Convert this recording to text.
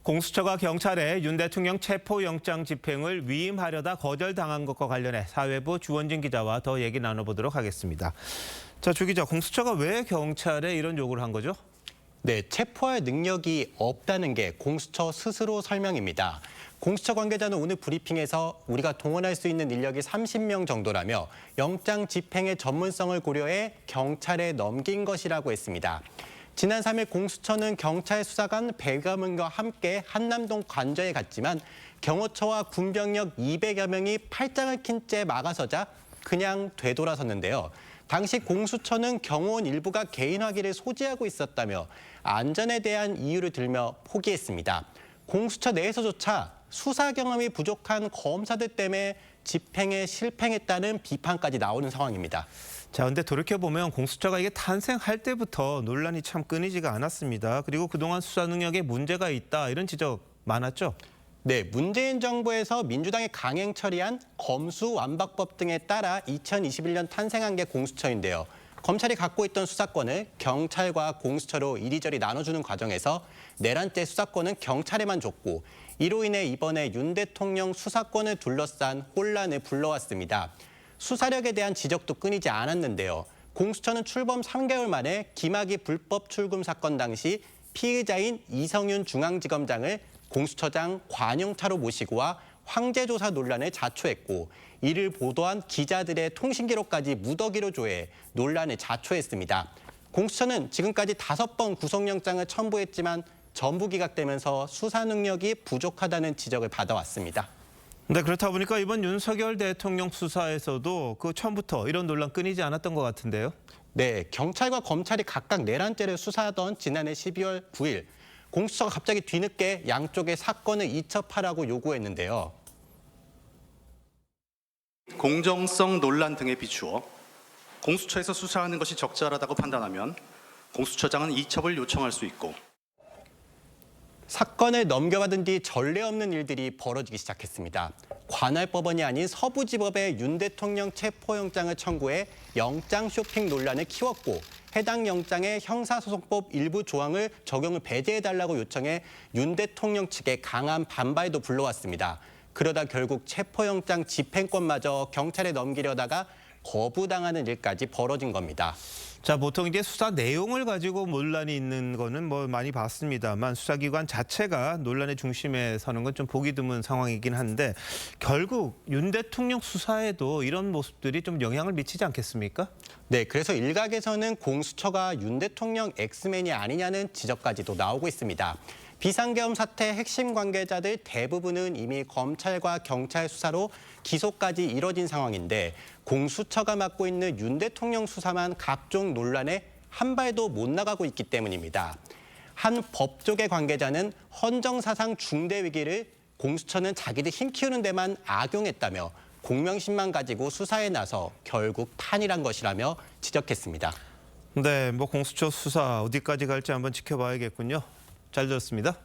공수처가 경찰에 윤 대통령 체포영장 집행을 위임하려다 거절당한 것과 관련해 사회부 주원진 기자와 더 얘기 나눠보도록 하겠습니다. 자, 주 기자, 공수처가 왜 경찰에 이런 요구를 한 거죠? 네, 체포할 능력이 없다는 게 공수처 스스로 설명입니다. 공수처 관계자는 오늘 브리핑에서 우리가 동원할 수 있는 인력이 30명 정도라며 영장 집행의 전문성을 고려해 경찰에 넘긴 것이라고 했습니다. 지난 3일 공수처는 경찰 수사관 100여 명과 함께 한남동 관저에 갔지만 경호처와 군병력 200여 명이 팔짱을 낀 채 막아서자 그냥 되돌아섰는데요. 당시 공수처는 경호원 일부가 개인 확인을 소지하고 있었다며 안전에 대한 이유를 들며 포기했습니다. 공수처 내에서조차 수사 경험이 부족한 검사들 때문에 집행에 실패했다는 비판까지 나오는 상황입니다. 자, 근데 돌이켜보면 공수처가 이게 탄생할 때부터 논란이 참 끊이지가 않았습니다. 그리고 그동안 수사 능력에 문제가 있다, 이런 지적 많았죠? 네, 문재인 정부에서 민주당이 강행 처리한 검수완박법 등에 따라 2021년 탄생한 게 공수처인데요. 검찰이 갖고 있던 수사권을 경찰과 공수처로 이리저리 나눠주는 과정에서 내란죄 수사권은 경찰에만 줬고 이로 인해 이번에 윤 대통령 수사권을 둘러싼 혼란을 불러왔습니다. 수사력에 대한 지적도 끊이지 않았는데요. 공수처는 출범 3개월 만에 김학의 불법 출금 사건 당시 피의자인 이성윤 중앙지검장을 공수처장 관용차로 모시고 와 황제조사 논란을 자초했고 이를 보도한 기자들의 통신 기록까지 무더기로 조회 논란을 자초했습니다. 공수처는 지금까지 5번 구속영장을 첨부했지만 전부 기각되면서 수사 능력이 부족하다는 지적을 받아왔습니다. 네, 그렇다 보니까 이번 윤석열 대통령 수사에서도 그 처음부터 이런 논란 끊이지 않았던 것 같은데요. 네, 경찰과 검찰이 각각 내란죄를 수사하던 지난해 12월 9일 공수처가 갑자기 뒤늦게 양쪽의 사건을 이첩하라고 요구했는데요. 공정성 논란 등에 비추어 공수처에서 수사하는 것이 적절하다고 판단하면 공수처장은 이첩을 요청할 수 있고 사건을 넘겨받은 뒤 전례 없는 일들이 벌어지기 시작했습니다. 관할법원이 아닌 서부지법에 윤 대통령 체포영장을 청구해 영장 쇼핑 논란을 키웠고 해당 영장에 형사소송법 일부 조항을 적용을 배제해달라고 요청해 윤 대통령 측에 강한 반발도 불러왔습니다. 그러다 결국 체포영장 집행권마저 경찰에 넘기려다가 거부당하는 일까지 벌어진 겁니다. 자, 보통 이제 수사 내용을 가지고 논란이 있는 거는 뭐 많이 봤습니다만 수사기관 자체가 논란의 중심에 서는 건 좀 보기 드문 상황이긴 한데 결국 윤 대통령 수사에도 이런 모습들이 좀 영향을 미치지 않겠습니까? 네, 그래서 일각에서는 공수처가 윤 대통령 엑스맨이 아니냐는 지적까지도 나오고 있습니다. 비상계엄 사태 핵심 관계자들 대부분은 이미 검찰과 경찰 수사로 기소까지 이뤄진 상황인데 공수처가 맡고 있는 윤 대통령 수사만 각종 논란에 한 발도 못 나가고 있기 때문입니다. 한 법조계 관계자는 헌정사상 중대 위기를 공수처는 자기들 힘 키우는 데만 악용했다며 공명심만 가지고 수사에 나서 결국 탄이란 것이라며 지적했습니다. 네, 뭐 공수처 수사 어디까지 갈지 한번 지켜봐야겠군요. 잘 들었습니다.